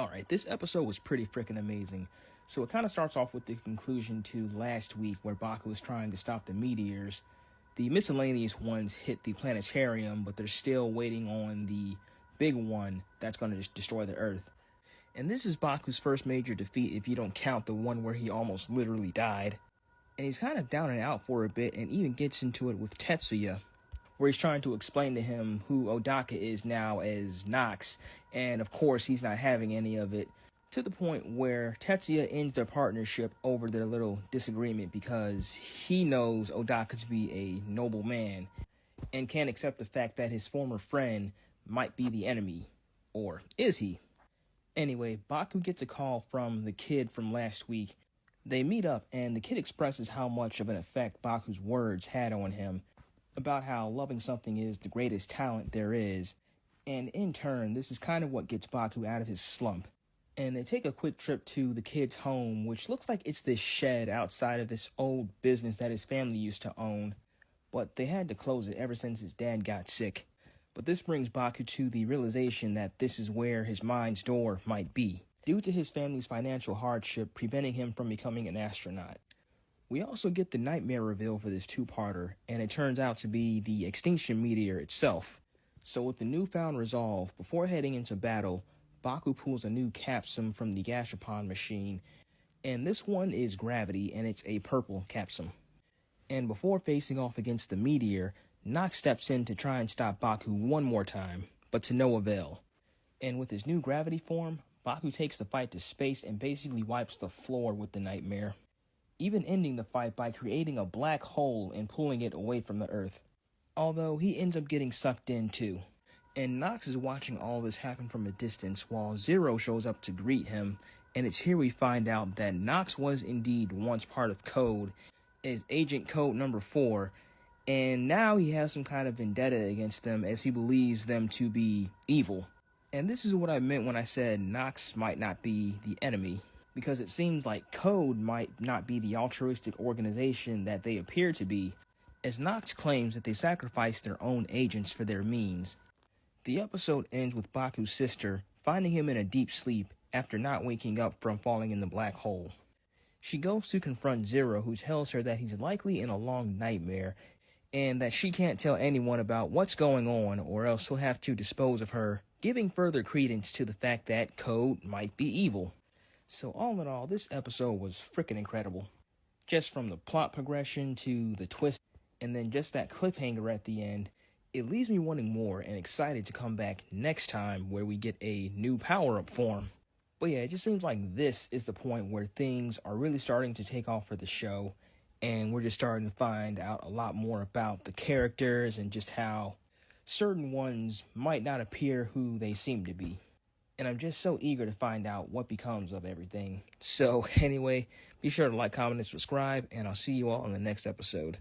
Alright, this episode was pretty freaking amazing. So it kind of starts off with the conclusion to last week where Baku was trying to stop the meteors. The miscellaneous ones hit the planetarium, but they're still waiting on the big one that's going to just destroy the Earth. And this is Baku's first major defeat if you don't count the one where he almost literally died. And he's kind of down and out for a bit and even gets into it with Tetsuya, where he's trying to explain to him who Odaka is now as Nox, and of course he's not having any of it, to the point where Tetsuya ends their partnership over their little disagreement because he knows Odaka to be a noble man and can't accept the fact that his former friend might be the enemy. Or is he? Anyway, Baku gets a call from the kid from last week. They meet up and the kid expresses how much of an effect Baku's words had on him, about how loving something is the greatest talent there is, and in turn, this is kind of what gets Baku out of his slump. And they take a quick trip to the kid's home, which looks like it's this shed outside of this old business that his family used to own, but they had to close it ever since his dad got sick. But this brings Baku to the realization that this is where his mind's door might be, due to his family's financial hardship preventing him from becoming an astronaut. We also get the nightmare reveal for this two-parter, and it turns out to be the extinction meteor itself. So with the newfound resolve, before heading into battle, Baku pulls a new capsule from the Gashapon machine, and this one is gravity, and it's a purple capsule. And before facing off against the meteor, Nox steps in to try and stop Baku one more time, but to no avail. And with his new gravity form, Baku takes the fight to space and basically wipes the floor with the nightmare, even ending the fight by creating a black hole and pulling it away from the Earth. Although he ends up getting sucked in too. And Nox is watching all this happen from a distance while Zero shows up to greet him, and it's here we find out that Nox was indeed once part of Code, as Agent Code number 4, and now he has some kind of vendetta against them as he believes them to be evil. And this is what I meant when I said Nox might not be the enemy, because it seems like Code might not be the altruistic organization that they appear to be, as Nox claims that they sacrifice their own agents for their means. The episode ends with Baku's sister finding him in a deep sleep after not waking up from falling in the black hole. She goes to confront Zero, who tells her that he's likely in a long nightmare and that she can't tell anyone about what's going on or else he'll have to dispose of her, giving further credence to the fact that Code might be evil. So all in all, this episode was freaking incredible. Just from the plot progression to the twist, and then just that cliffhanger at the end, it leaves me wanting more and excited to come back next time where we get a new power-up form. But yeah, it just seems like this is the point where things are really starting to take off for the show, and we're just starting to find out a lot more about the characters and just how certain ones might not appear who they seem to be. And I'm just so eager to find out what becomes of everything. So anyway, be sure to like, comment, and subscribe, and I'll see you all in the next episode.